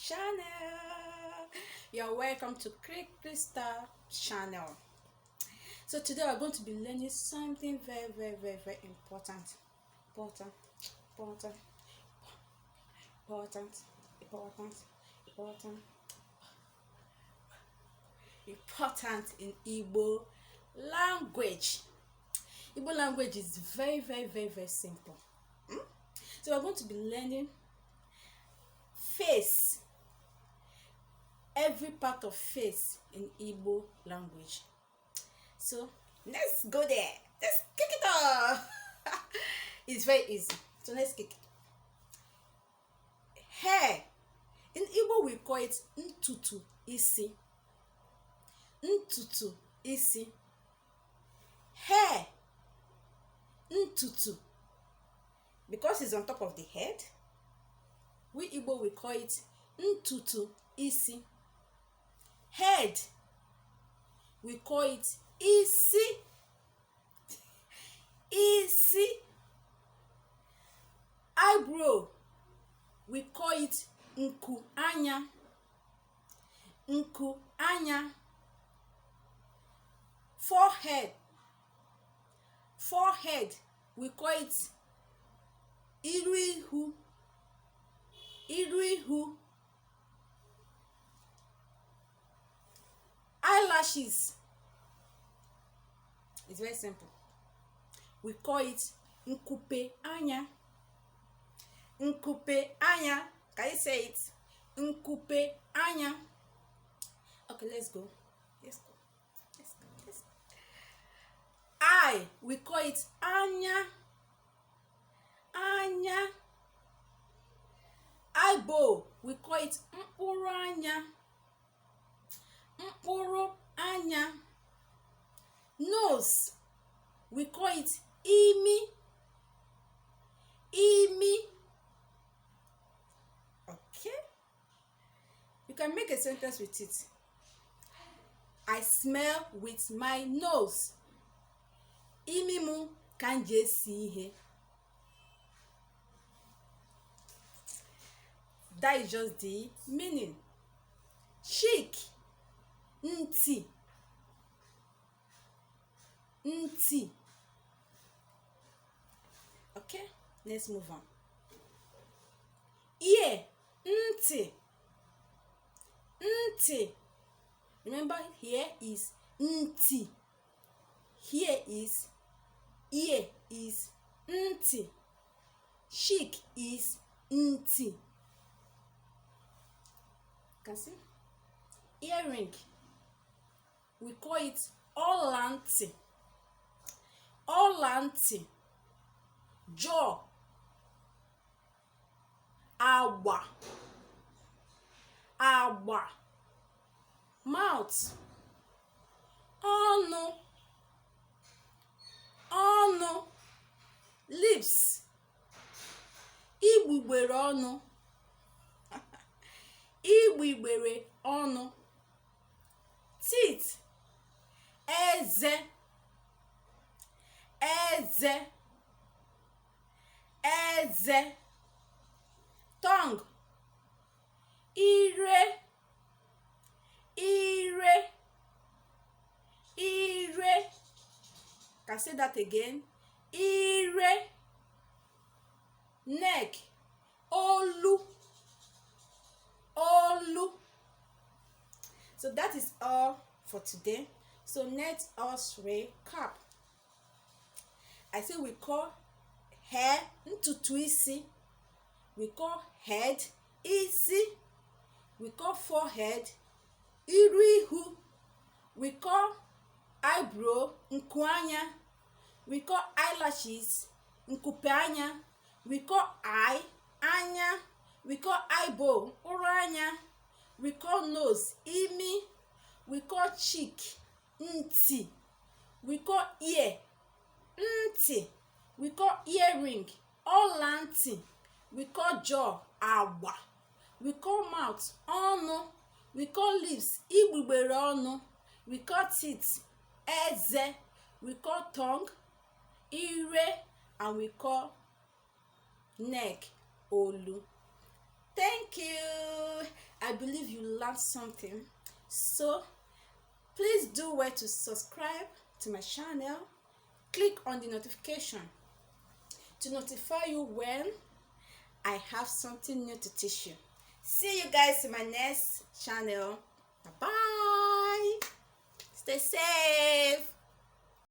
channel. You're welcome to Crystal channel. So today we're going to be learning something very important. Important in Igbo language. Igbo language is very simple. So we're going to be learning face, every part of face in Igbo language. So let's go there. Let's kick it off. It's very easy. So let's kick it. Hair. In Igbo we call it ntutu isi. Ntutu isi. Hair. Ntutu. Because it's on top of the head, we Igbo we call it ntutu isi. Head, we call it isi. Isi. Eyebrow, we call it nku anya. Nku anya. Forehead, we call it iru ihu. Eyelashes, it's very simple, we call it nkupe anya. Nkupe anya. Can you say it? Nkupe anya. Okay, let's go. Eye, we call it anya. Eyeball, we call it mkpụrụ anya. Mkpụrụ anya. Nose, we call it imi. Okay, you can make a sentence with it. I smell with my nose. Imi mu kan je si ihe. That is just the meaning. Cheek, nti. Okay, let's move on. Ear, nti. Remember, here is nti. Here is ear is nti. Cheek is nti. Can see? Earring, we call it olanti. Jaw, agba. Mouth, ọnụ. Lips, igbugbere ọnụ. Teeth, eze. Tongue, ire. Can say that again. Ire. Neck, olu. So that is all for today. So let us recap. I say we call hair ntutu isi. We call head isi. We call forehead iru ihu. We call eyebrow nku anya. We call eyelashes nkupe anya. We call eye anya. We call eyeball ụrụ anya. We call nose imi. We call cheek nti. We call ear nti. We call earring ọla ntị. We call jaw agba. We call mouth ọnụ. We call lips igbugbere ọnụ. We call teeth eze. We call tongue ire. And we call neck olu. Thank you. I believe you learned something. So please do well to subscribe to my channel. Click on the notification to notify you when I have something new to teach you. See you guys in my next channel. Bye bye. Stay safe.